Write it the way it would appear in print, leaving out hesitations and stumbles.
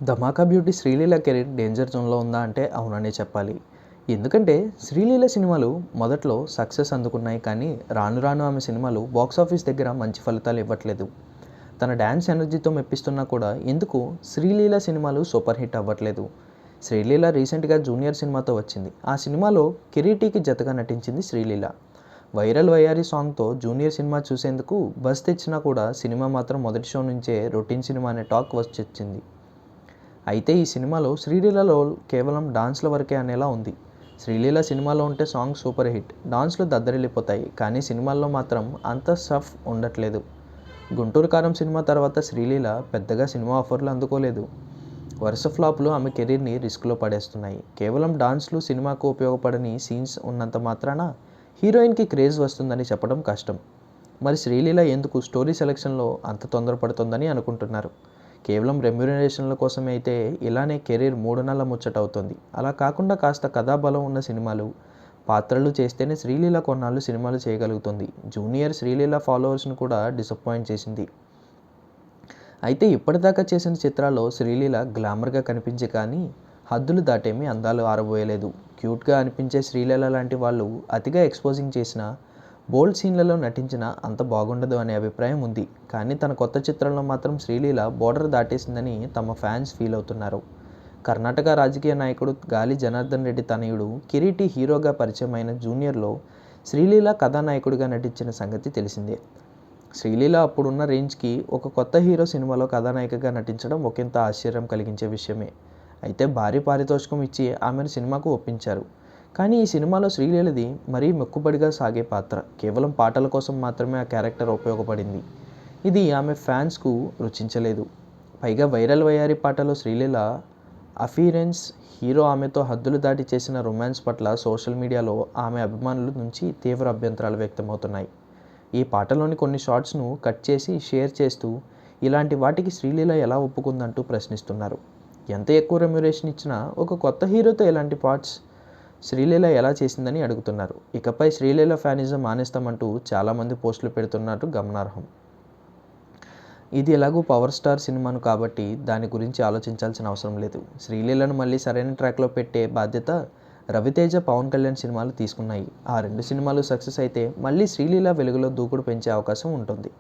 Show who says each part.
Speaker 1: ధమాకా beauty Sreeleela career danger జోన్లో ఉందా అంటే అవుననే చెప్పాలి. ఎందుకంటే శ్రీలీల సినిమాలు మొదట్లో సక్సెస్ అందుకున్నాయి, కానీ రాను రాను ఆమె సినిమాలు బాక్సాఫీస్ దగ్గర మంచి ఫలితాలు ఇవ్వట్లేదు. తన డ్యాన్స్ ఎనర్జీతో మెప్పిస్తున్నా కూడా ఎందుకు శ్రీలీల సినిమాలు సూపర్ హిట్ అవ్వట్లేదు. శ్రీలీల రీసెంట్గా జూనియర్ సినిమాతో వచ్చింది. ఆ సినిమాలో కిరీటికి జతగా నటించింది శ్రీలీల. వైరల్ వయ్యారి సాంగ్తో జూనియర్ సినిమా చూసేందుకు బస్ తెచ్చినా కూడా సినిమా మాత్రం మొదటి షో నుంచే రొటీన్ సినిమా అనే టాక్ వచ్చింది. అయితే ఈ సినిమాలో శ్రీలీలలో కేవలం డాన్స్ల వరకే అనేలా ఉంది. శ్రీలీల సినిమాలో ఉంటే సాంగ్ సూపర్ హిట్, డాన్స్లు దద్దరిల్లిపోతాయి, కానీ సినిమాల్లో మాత్రం అంత సఫ్ ఉండట్లేదు. గుంటూరు కారం సినిమా తర్వాత శ్రీలీల పెద్దగా సినిమా ఆఫర్లు అందుకోలేదు. వరుస ఫ్లాప్లు ఆమె కెరీర్ని రిస్క్లో పడేస్తున్నాయి. కేవలం డాన్స్లు, సినిమాకు ఉపయోగపడని సీన్స్ ఉన్నంత మాత్రాన హీరోయిన్కి క్రేజ్ వస్తుందని చెప్పడం కష్టం. మరి శ్రీలీల ఎందుకు స్టోరీ సెలెక్షన్లో అంత తొందరపడుతుందని అనుకుంటున్నారు? కేవలం రెమ్యూనరేషన్ల కోసమే అయితే ఇలానే కెరీర్ 3 నెలల ముచ్చట అవుతుంది. అలా కాకుండా కాస్త కథాబలం ఉన్న సినిమాలు, పాత్రలు చేస్తేనే శ్రీలీల కొన్నాళ్ళు సినిమాలు చేయగలుగుతుంది. జూనియర్ శ్రీలీల ఫాలోవర్స్ను కూడా డిసప్పాయింట్ చేసింది. అయితే ఇప్పటిదాకా చేసిన చిత్రాల్లో శ్రీలీల గ్లామర్గా కనిపించే కానీ హద్దులు దాటేమీ అందాలు ఆరబోయలేదు. క్యూట్గా అనిపించే శ్రీలీల లాంటి వాళ్ళు అతిగా ఎక్స్పోజింగ్ చేసిన, బోల్డ్ సీన్లలో నటించిన అంత బాగుండదు అనే అభిప్రాయం ఉంది. కానీ తన కొత్త చిత్రంలో మాత్రం శ్రీలీల బోర్డర్ దాటేసిందని తమ ఫ్యాన్స్ ఫీల్ అవుతున్నారు. కర్ణాటక రాజకీయ నాయకుడు గాలి జనార్దన్ రెడ్డి తనయుడు కిరీటి హీరోగా పరిచయమైన జూనియర్లో శ్రీలీల కథానాయకుడిగా నటించిన సంగతి తెలిసిందే. శ్రీలీల అప్పుడున్న రేంజ్కి ఒక కొత్త హీరో సినిమాలో కథానాయికగా నటించడం ఒకంత ఆశ్చర్యం కలిగించే విషయమే. అయితే భారీ పారితోషికం ఇచ్చి ఆమెను సినిమాకు ఒప్పించారు. కానీ ఈ సినిమాలో శ్రీలీలది మరీ మొక్కుబడిగా సాగే పాత్ర. కేవలం పాటల కోసం మాత్రమే ఆ క్యారెక్టర్ ఉపయోగపడింది. ఇది ఆమె ఫ్యాన్స్కు రుచించలేదు. పైగా వైరల్ వయ్యారి పాటలో శ్రీలీల అఫీరెన్స్, హీరో ఆమెతో హద్దులు దాటి చేసిన రొమాన్స్ పట్ల సోషల్ మీడియాలో ఆమె అభిమానుల నుంచి తీవ్ర అభ్యంతరాలు వ్యక్తమవుతున్నాయి. ఈ పాటలోని కొన్ని షార్ట్స్ను కట్ చేసి షేర్ చేస్తూ ఇలాంటి వాటికి శ్రీలీల ఎలా ఒప్పుకుందంటూ ప్రశ్నిస్తున్నారు. ఎంత ఎక్కువ రెమ్యునరేషన్ ఇచ్చినా ఒక కొత్త హీరోతో ఇలాంటి పార్ట్స్ శ్రీలీల ఎలా చేసిందని అడుగుతున్నారు. ఇకపై శ్రీలీల ఫ్యానిజం మానేస్తామంటూ చాలామంది పోస్టులు పెడుతున్నట్టు గమనార్హం. ఇది ఎలాగూ పవర్ స్టార్ సినిమాను కాబట్టి దాని గురించి ఆలోచించాల్సిన అవసరం లేదు. శ్రీలీలను మళ్ళీ సరైన ట్రాక్లో పెట్టే బాధ్యత రవితేజ, పవన్ కళ్యాణ్ సినిమాలు తీసుకున్నాయి. ఆ 2 సినిమాలు సక్సెస్ అయితే మళ్ళీ శ్రీలీల వెలుగులో దూకుడు పెంచే అవకాశం ఉంటుంది.